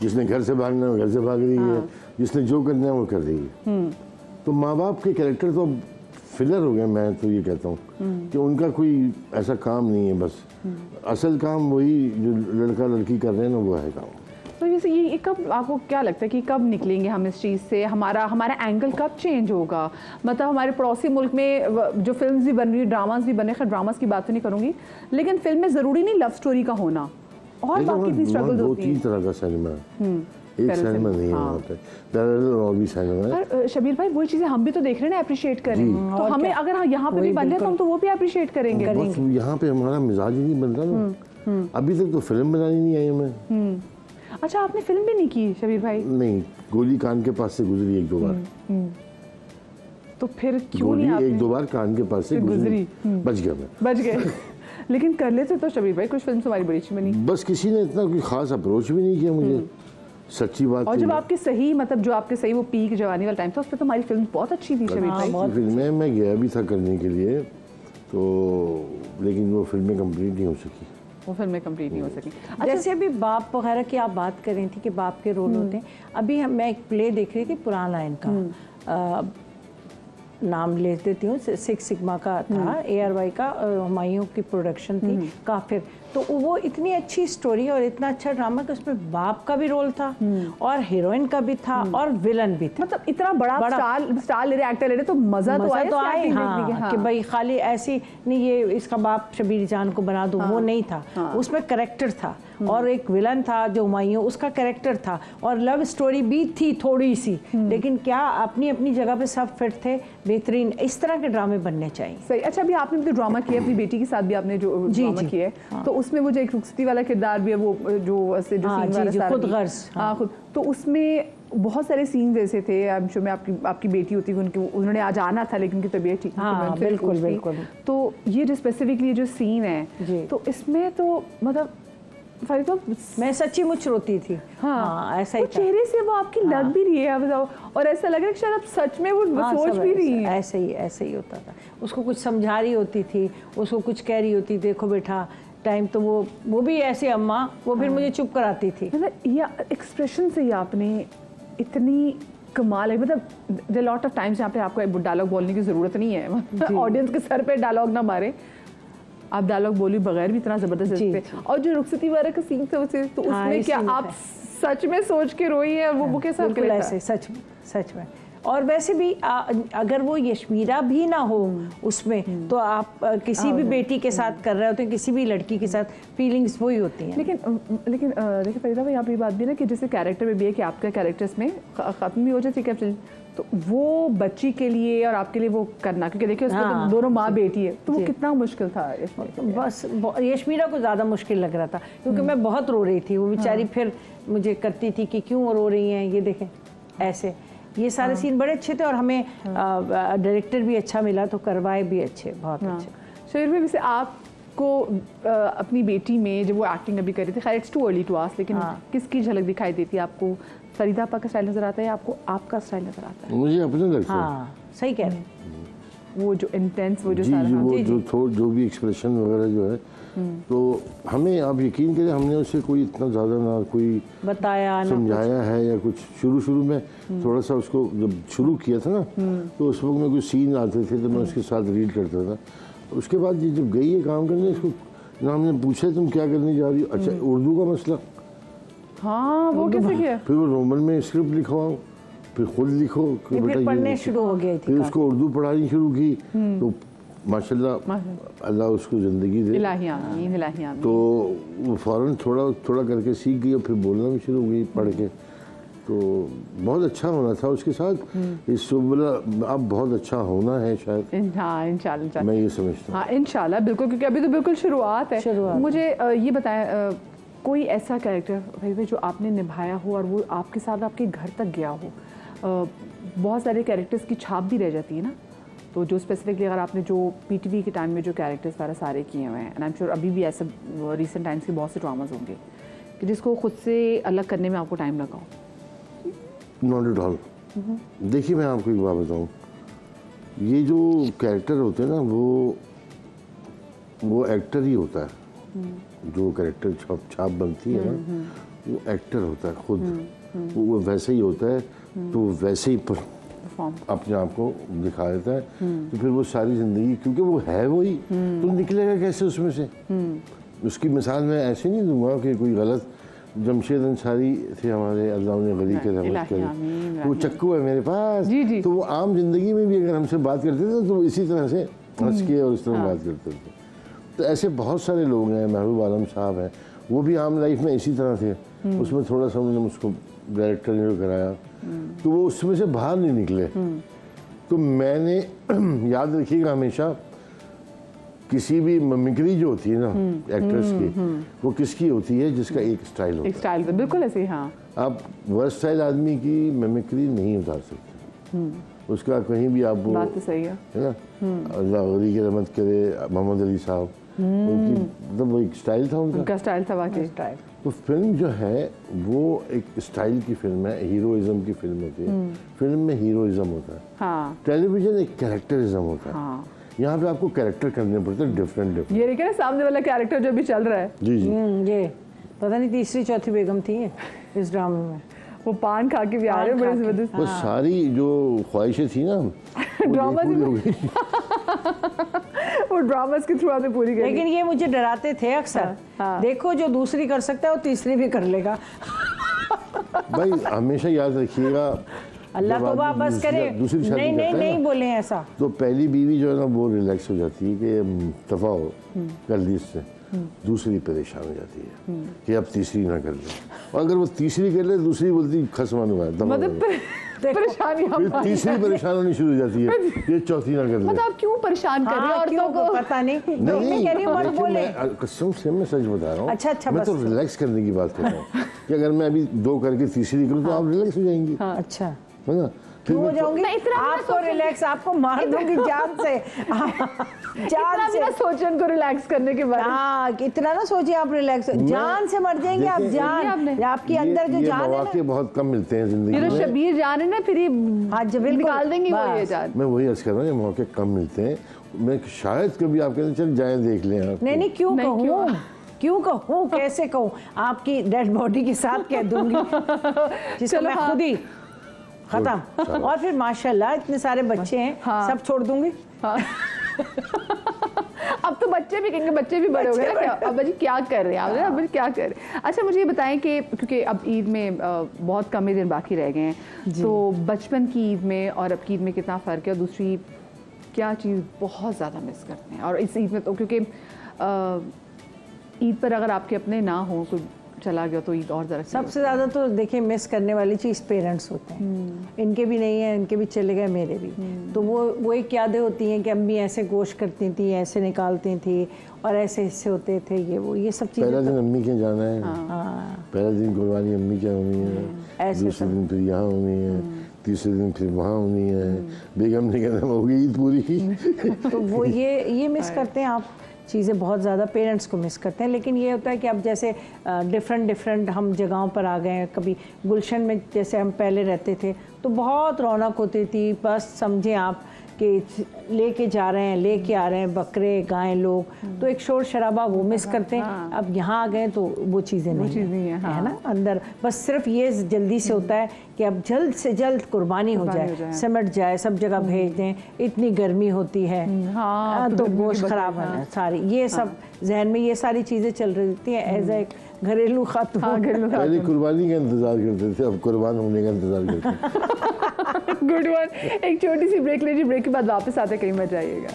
जिसने घर से भागना है वो घर से भाग रही है, जिसने जो करना है वो कर रही है। तो माँ बाप के कैरेक्टर तो फिलर हो गए, मैं तो ये कहता हूँ कि उनका कोई ऐसा काम नहीं है। बस असल काम वही जो लड़का लड़की कर रहे हैं ना, वो है काम। तो जैसे ये कब आपको क्या लगता है कि कब निकलेंगे हम इस चीज़ से, हमारा एंगल कब चेंज होगा? मतलब हमारे पड़ोसी मुल्क में जो फिल्म्स भी बन रही, ड्रामास भी बने, खैर ड्रामास की बात तो नहीं करूँगी, लेकिन फिल्म में ज़रूरी नहीं लव स्टोरी का होना, और बाकी इतनी स्ट्रगल्स होती हैं। 2-3 तरह का सिनेमा है, एक सिनेमा नहीं है वहाँ पे, पैरेलल और भी सिनेमा है। पर शबीर भाई वही चीज़ें हम भी तो देख रहे हैं ना, अप्रिशिएट करें, तो हमें अगर यहाँ पे भी बन जाए तो हम तो वो भी अप्रिशिएट करेंगे। यहाँ पे हमारा मिजाज ही नहीं बन रहा ना, अभी तक तो फिल्म बनानी नहीं आई हमें। अच्छा, आपने फिल्म भी नहीं की शबीर भाई? नहीं, गोली कान के पास से गुजरी 1-2 बार। तो फिर क्यों नहीं आपने? 1-2 बार कान के पास से गुजरी, बच गया मैं, बच गए। लेकिन कर लेते तो शबीर भाई, कुछ फिल्म हमारी बड़ी अच्छी बनी। बस किसी ने इतना कोई खास अप्रोच भी नहीं किया मुझे, सच्ची बात। और जब आपके सही, मतलब जो आपके सही वो पीक जवानी वाला टाइम था, उस पर तो हमारी फिल्म बहुत अच्छी थी शबीर भाई। फिल्में मैं गया भी था करने के लिए, तो लेकिन वो फिल्में कंप्लीट नहीं हो सकी, वो फिल्में कंप्लीट नहीं हो सकी। जैसे अभी बाप वगैरह की आप बात कर रही थी कि बाप के रोल होते हैं। अभी मैं एक प्ले देख रही थी पुराना लाइन का, नाम ले देती हूँ, 6 सिग्मा का था, ARY का, हुमायूं की प्रोडक्शन थी, काफिर। तो वो इतनी अच्छी स्टोरी और इतना अच्छा ड्रामा कि उसमें बाप का भी रोल था और हीरोइन का भी था और विलन भी था। मतलब इतना बड़ा स्टार ले रहे, एक्टर ले रहे, तो मजा तो आए। हाँ, कि भाई खाली ऐसी नहीं ये इसका बाप शबीर जान को बना दूं, वो नहीं था। उसमें कैरेक्टर था और एक विलन था जो हुमायूं, उसका कैरेक्टर था, और लव स्टोरी भी थी थोड़ी सी, लेकिन क्या अपनी अपनी जगह पे सब फिट थे, बेहतरीन। इस तरह के ड्रामे बनने चाहिए। सही। अच्छा, अभी आपने जो ड्रामा किया अपनी बेटी के साथ भी, आपने जो ड्रामा किया है, तो उसमें वो जो एक रुखसती वाला किरदार भी है, वो जो खुद गर्ज, खुद, तो उसमें बहुत सारे सीन्स ऐसे थे जो में आपकी बेटी होती है, उन्होंने आज आना था लेकिन उनकी तबीयत ठीक नहीं थी। बिल्कुल। तो ये जो स्पेसिफिकली जो सीन है, तो इसमें तो मतलब मैं सच्ची मुच रोती थी। हाँ, ऐसा ही चेहरे से वो आपकी लग भी रही है, बताओ, और ऐसा लग रहा है कि शायद आप सच में वो सोच भी रही हैं। ऐसे ही होता था। उसको कुछ समझा रही होती थी, उसको कुछ कह रही होती, देखो बेटा टाइम, तो वो भी ऐसे अम्मा, वो फिर मुझे चुप कराती थी। मतलब ये एक्सप्रेशन से ही आपने इतनी कमाल है। मतलब लॉट ऑफ टाइम्स यहाँ पे आपको डायलॉग बोलने की जरूरत नहीं है, ऑडियंस के सर पे डायलॉग ना मारे, आप डायलॉग बोली बगैर भी इतना जबरदस्त थे। और जो रुखसती वाला का सीन था उसे, तो उसमें क्या आप सच में सोच के रोई है? वो कैसा ऐसे सच में। और वैसे भी अगर वो यशमीरा भी ना हो उसमें, तो आप किसी भी बेटी के साथ कर रहे होते हैं, किसी भी लड़की के साथ फीलिंग्स वही होती हैं। लेकिन देखिए फरीदा भाई, यहाँ पे बात भी ना कि जैसे कैरेक्टर में भी है कि आपका कैरेक्टर इसमें खत्म भी हो जाए, ठीक है, तो वो बच्ची के लिए और आपके लिए वो करना, क्योंकि देखिए उसमें तो दोनों माँ बेटी है, तो वो कितना मुश्किल था? बस यशमीरा को ज़्यादा मुश्किल लग रहा था, क्योंकि मैं बहुत रो रही थी। वो बेचारी फिर मुझे करती थी कि क्यों रो रही हैं, ये देखें ऐसे। ये सारे सीन बड़े अच्छे थे और हमें डायरेक्टर भी अच्छा मिला, तो करवाए भी अच्छे, बहुत अच्छे। शबीर भाई, वैसे आपको अपनी बेटी में जब वो एक्टिंग अभी कर रही थी, खैर it's too early to ask, लेकिन किसकी झलक दिखाई देती है आपको? फरीदा आपा का स्टाइल नजर आता है या आपको आपका स्टाइल नजर आता है? मुझे अपने लगता है। हाँ, सही कह रहे हैं। वो जो इंटेंस, वो जो सारा जो भी एक्सप्रेशन वगैरह जो है, तो हमें आप यकीन करें, हमने उसे कोई इतना ज़्यादा ना कोई बताया, समझाया है या कुछ। शुरू में थोड़ा सा उसको जब शुरू किया था ना, तो उस वक्त में कुछ सीन आते थे तो मैं उसके साथ रीड करता था। उसके बाद जब गई है काम करने, इसको ना हमने पूछा तुम क्या करने जा रही हो, अच्छा उर्दू का मसला, हाँ वो कैसे किया? फिर वो रोमन में स्क्रिप्ट लिखवाओ, फिर खुद लिखो, फिर पढ़ने शुरू हो गई थी, फिर उसको उर्दू पढ़ानी शुरू की, तो माशाल्लाह अल्लाह उसको ज़िंदगी दे, इलाही आमीन, इलाही आमीन। तो वो फ़ौरन थोड़ा करके सीख गई और फिर बोलना भी शुरू हो गई पढ़ के। तो बहुत अच्छा होना था उसके साथ। इस बोला अब बहुत अच्छा होना है शायद। हाँ इंशाल्लाह, मैं ये समझता हूँ। हाँ इंशाल्लाह, बिल्कुल, क्योंकि अभी तो बिल्कुल शुरुआत है। मुझे ये बताएं, कोई ऐसा कैरेक्टर भाई जो आपने निभाया हो और वो आपके साथ आपके घर तक गया हो? बहुत सारे कैरेक्टर्स की छाप भी रह जाती है ना, तो जो स्पेसिफिकली अगर आपने जो PTV के टाइम में जो कैरेक्टर्स सारे किए हुए हैं, एंड आई एम श्योर अभी भी ऐसे रिसेंट टाइम्स के बहुत से ड्रामाज होंगे कि जिसको खुद से अलग करने में आपको टाइम लगा हो? Not at all. देखिए मैं आपको एक बात बताऊँ, ये जो कैरेक्टर होते हैं ना, वो एक्टर ही होता है। जो कैरेक्टर छाप बनती है ना, वो एक्टर होता है खुद, वो वैसे ही होता है, तो वैसे ही अपने आप को दिखा देता है। तो फिर वो सारी ज़िंदगी, क्योंकि वो है वही, तो निकलेगा कैसे उसमें से। उसकी मिसाल मैं ऐसे नहीं दूंगा कि कोई गलत, जमशेद अंसारी थे हमारे, अल्लाह उन्हें गली के रहमत करे, वो चक्कू है मेरे पास। तो वो आम जिंदगी में भी अगर हमसे बात करते थे तो इसी तरह से हंस के और इस तरह बात करते थे। तो ऐसे बहुत सारे लोग हैं, महबूब आलम साहब हैं, वो भी आम लाइफ में इसी तरह थे। उसमें थोड़ा सा उन्होंने मुझको डायरेक्टर ने कराया, तो वो उसमें से बाहर नहीं निकले। तो मैंने याद रखिएगा हमेशा, किसी भी मिमिक्री जो होती है ना एक्ट्रेस की, वो किसकी होती है? जिसका एक स्टाइल होता है। एक स्टाइल तो बिल्कुल ऐसे ही। हाँ, आप वर्सटाइल आदमी की मिमिक्री नहीं उतार सकते, उसका कहीं भी आप वो, बात तो सही है ना। अल्लाह गली की रहमत करे, मोहम्मद अली साहब, उनकी मतलब वो एक स्टाइल था उनका स्टाइल था वाकई। तो फिल्म जो है वो एक स्टाइल की फिल्म है, हीरोइज्म की फिल्म होती है। फिल्म में हीरोइज्म होता है, हाँ। टेलीविजन एक कैरेक्टरिज्म होता है। हाँ। यहाँ पे आपको कैरेक्टर करने पड़ते हैं डिफरेंट। ये देखिए ना सामने वाला कैरेक्टर जो भी चल रहा है। जी जी। ये पता नहीं तीसरी चौथी बेगम थी इस ड्रामे में। वो पान खा के भी आ रहे हैं बड़े जबरदस्त। वो सारी जो ख्वाहिशें थी ना ड्रामा वो ड्रामास के थ्रू आपने पूरी करी। लेकिन ये मुझे डराते थे अक्सर। देखो जो दूसरी कर सकता है वो तीसरी भी कर लेगा। भाई हमेशा याद रखिएगा, अल्लाह तौबा बस करे, दूसरी शादी नहीं नहीं नहीं बोले ऐसा। तो पहली बीवी जो है ना वो रिलैक्स हो जाती है कि दफा हो कर ली इससे, दूसरी परेशान हो जाती है कि अब तीसरी ना कर ले, और अगर वो तीसरी कर ले दूसरी बोलती खसमान हुआ है, मतलब परेशानी तीसरी परेशान होनी शुरू हो जाती है, ये चौथी ना कर ले। मतलब आप क्यों परेशान कर रहे हैं औरतों को? पता नहीं, कसम से मैं सच बता रहा हूँ। अच्छा, मैं तो रिलैक्स करने की बात कर रहा हूँ कि अगर मैं अभी 2 करके तीसरी करूँ तो आप रिलैक्स हो जाएंगी। अच्छा, है ना? हो जाऊंगी आपको रिलैक्स, आपको मार दूंगी जान से। जान से सोचे उनको रिलैक्स करने के बारे में। हाँ, इतना ना सोचिए आप रिलैक्स, जान से मर जाएंगे आप। जान आपकी अंदर जो जान है ना, बहुत कम मिलते हैं जिंदगी में। शबीर जान है ना, फिर ये निकाल देंगे वो ये जान। मैं वही अर्ज कर रहा हूँ, ये मौके कम मिलते हैं। मैं शायद कभी आप कहते चल जाए देख लें आप। नहीं क्यों कहूँ, क्यों कहूँ, कैसे कहूँ, आपकी डेड बॉडी के साथ कह दूंगी जिसको मैं खुद ही खत्म। और फिर माशाल्लाह इतने सारे बच्चे हैं, सब छोड़ दूंगी। अब तो बच्चे भी कहेंगे, बच्चे भी बड़े हो गए ना, अब बच्चे क्या कर रहे हैं, अब क्या कर रहे हैं। अच्छा मुझे ये बताएं कि क्योंकि अब ईद में बहुत कम ही दिन बाकी रह गए हैं, तो बचपन की ईद में और अब की ईद में कितना फ़र्क है, और दूसरी क्या चीज़ बहुत ज़्यादा मिस करते हैं? और इस ईद में तो क्योंकि ईद पर अगर आपके अपने ना हो, कोई चला गया तो ईद और ज़रा सबसे ज़्यादा तो देखिए मिस करने वाली चीज़ पेरेंट्स होते हैं। इनके भी नहीं है, इनके भी चले गए, मेरे भी। तो वो एक यादें होती हैं कि अम्मी ऐसे गोश्त करती थी, ऐसे निकालती थी और ऐसे हिस्से होते थे, ये सब चीज़ें। पहला दिन अम्मी के जाना है, पहला दिन कुर्बानी अम्मी के होनी है, दूसरे दिन फिर यहाँ होनी है, तीसरे दिन फिर वहाँ होनी है, बेगम ने कहना होगी ईद पूरी। तो वो ये मिस करते हैं आप चीज़ें, बहुत ज़्यादा पेरेंट्स को मिस करते हैं। लेकिन ये होता है कि अब जैसे डिफरेंट हम जगहों पर आ गए हैं। कभी गुलशन में जैसे हम पहले रहते थे तो बहुत रौनक होती थी, बस समझें आप कि लेके जा रहे हैं, लेके आ रहे हैं बकरे गायें लोग, तो एक शोर शराबा वो मिस करते हैं। अब यहाँ आ गए तो वो चीज़ें नहीं है, है ना। अंदर बस सिर्फ ये जल्दी से होता है कि अब जल्द से जल्द कुर्बानी हो जाए, सिमट जाए, सब जगह भेज दें। इतनी गर्मी होती है, तो गोश्त खराब है सारी, ये सब जहन में ये सारी चीज़ें चल रही होती हैं एज ए घरेलू खातून। पहले कुर्बानी का इंतजार करते थे, अब कुर्बान होने का इंतजार करते हैं। Good one. एक छोटी सी ब्रेक लीजिए, ब्रेक के बाद वापस आते कहीं मत जाइएगा।